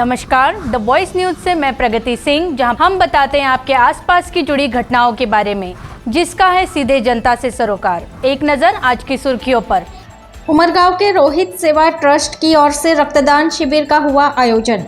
नमस्कार, the voice news से मैं प्रगति सिंह, जहां हम बताते हैं आपके आसपास की जुड़ी घटनाओं के बारे में, जिसका है सीधे जनता से सरोकार। एक नज़र आज की सुर्खियों पर। उमरगांव के रोहित सेवा ट्रस्ट की ओर से रक्तदान शिविर का हुआ आयोजन।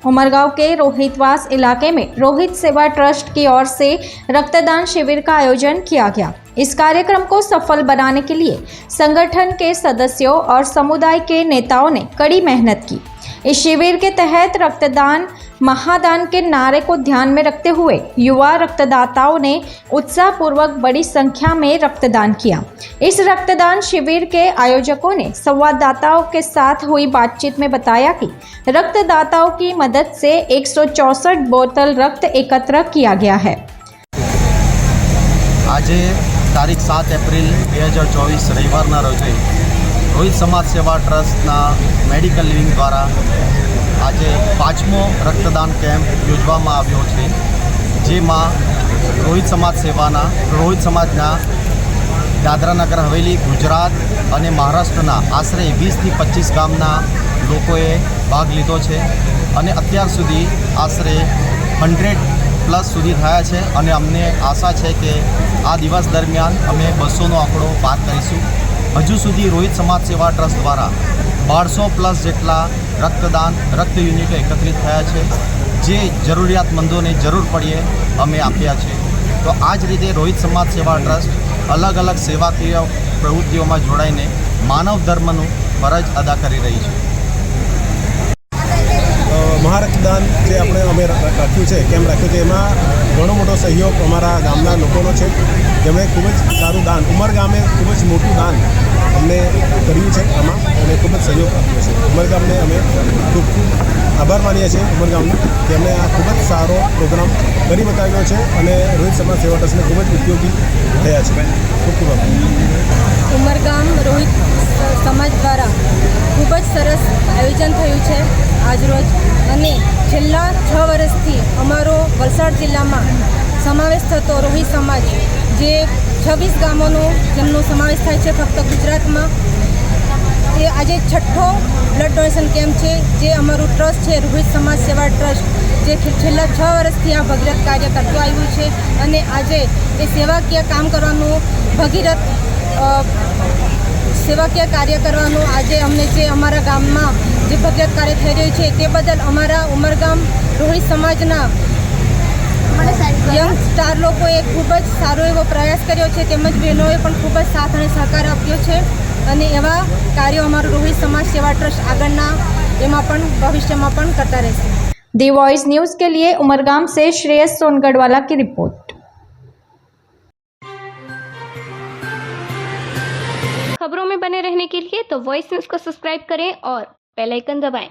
उमरगांव के रोहितवास इलाके में रोहित सेवा ट्रस्ट की ओर से रक्तदान शिविर का आयोजन किया गया। इस कार्यक्रम को सफल बनाने के लिए संगठन के सदस्यों और समुदाय के नेताओं ने कड़ी मेहनत की। इस शिविर के तहत रक्तदान महादान के नारे को ध्यान में रखते हुए युवा रक्तदाताओं ने उत्साहपूर्वक बड़ी संख्या में रक्तदान किया। इस रक्तदान शिविर के आयोजकों ने संवाददाताओं के साथ हुई बातचीत में बताया कि रक्तदाताओं की मदद से 164 बोतल रक्त एकत्र किया गया है। आज तारीख 7 एप्रिल 2024 रविवाરના રોજે રોહિત સમાજ સેવા ટ્રસ્ટના મેડિકલ લિવિંગ દ્વારા આજે 5મો રક્તદાન કેમ્પ યોજવામાં આવ્યો છે, જેમાં રોહિત સમાજના દાદરાનગર હવેલી, ગુજરાત અને મહારાષ્ટ્રના આશરે 20થી 25 ગામના લોકોએ ભાગ લીધો છે અને અત્યાર સુધી આશરે 100+ સુધી થયા છે અને અમને આશા છે કે આ દિવસ દરમિયાન અમે 200નો આંકડો પાર કરીશું। હજુ સુધી રોહિત સમાજ સેવા ટ્રસ્ટ દ્વારા 1200+ જેટલા રક્ત યુનિટો એકત્રિત થયા છે, જે જરૂરિયાતમંદોને જરૂર પડીએ અમે આપ્યા છે। તો આ જ રીતે રોહિત સમાજ સેવા ટ્રસ્ટ અલગ અલગ સેવાકીય પ્રવૃત્તિઓમાં જોડાઈને માનવ ધર્મનું ફરજ અદા કરી રહી છે। મહારક્તદાન જે અમે રાખ્યું છે, કેમ્પ રાખ્યું છે, એમાં ઘણો મોટો સહયોગ અમારા ગામના લોકોનો છે, જેમણે ખૂબ જ સારું દાન, ઉમરગામે ખૂબ જ મોટું દાન અમને કર્યું છે આમાં અને ખૂબ જ સહયોગ આપ્યો છે। ઉમરગામને અમે ખૂબ આભાર માનીએ છીએ ઉમરગામનો, જેમણે આ ખૂબ જ સારો પ્રોગ્રામ કરી બતાવ્યો છે અને રોહિત સમાજ સેવા ટ્રસ્ટને ખૂબ જ ઉપયોગી થયા છે। ખૂબ ખૂબ આભાર। ઉમરગામ રોહિત સમાજ દ્વારા ખૂબ જ સરસ આયોજન થયું છે આજરોજ, અને છેલ્લા 6 વર્ષથી અમારો વલસાડ જિલ્લામાં સમાવેશ થતો રોહિત સમાજ, જે 26 ગામોનો જેમનો સમાવેશ થાય છે ફક્ત ગુજરાતમાં, એ આજે 6થો બ્લડ ડોનેશન કેમ્પ છે, જે અમારું ટ્રસ્ટ છે રોહિત સમાજ સેવા ટ્રસ્ટ, જે છેલ્લા 6 વર્ષથી આ ભગીરથ કાર્ય કરતું આવ્યું છે અને આજે એ સેવાકીય કામ કરવાનું ભગીરથ સેવાકીય કાર્ય કરવાનું આજે અમને જે અમારા ગામમાં જે ભગીરથ કાર્ય થઈ રહ્યું છે તે બદલ અમારા ઉમરગામ રોહિત સમાજના યંગ સ્ટાર લોકોએ ખૂબ જ સારો એવો પ્રયાસ કર્યો છે, તેમજ બહેનોએ પણ ખૂબ જ સાથ અને સહકાર આપ્યો છે અને એવા કાર્યો અમારું રોહિત સમાજ સેવા ट्रस्ट આગળના એમાં પણ ભવિષ્યમાં પણ કરતા રહેશે। दी वॉइस न्यूज़ के लिए उमरगाम से श्रेयस सोनगढ़वाला की रिपोर्ट। खबरों में बने रहने के लिए तो वॉइस न्यूज़ को सब्सक्राइब करें और बेल आइकन दबाएं।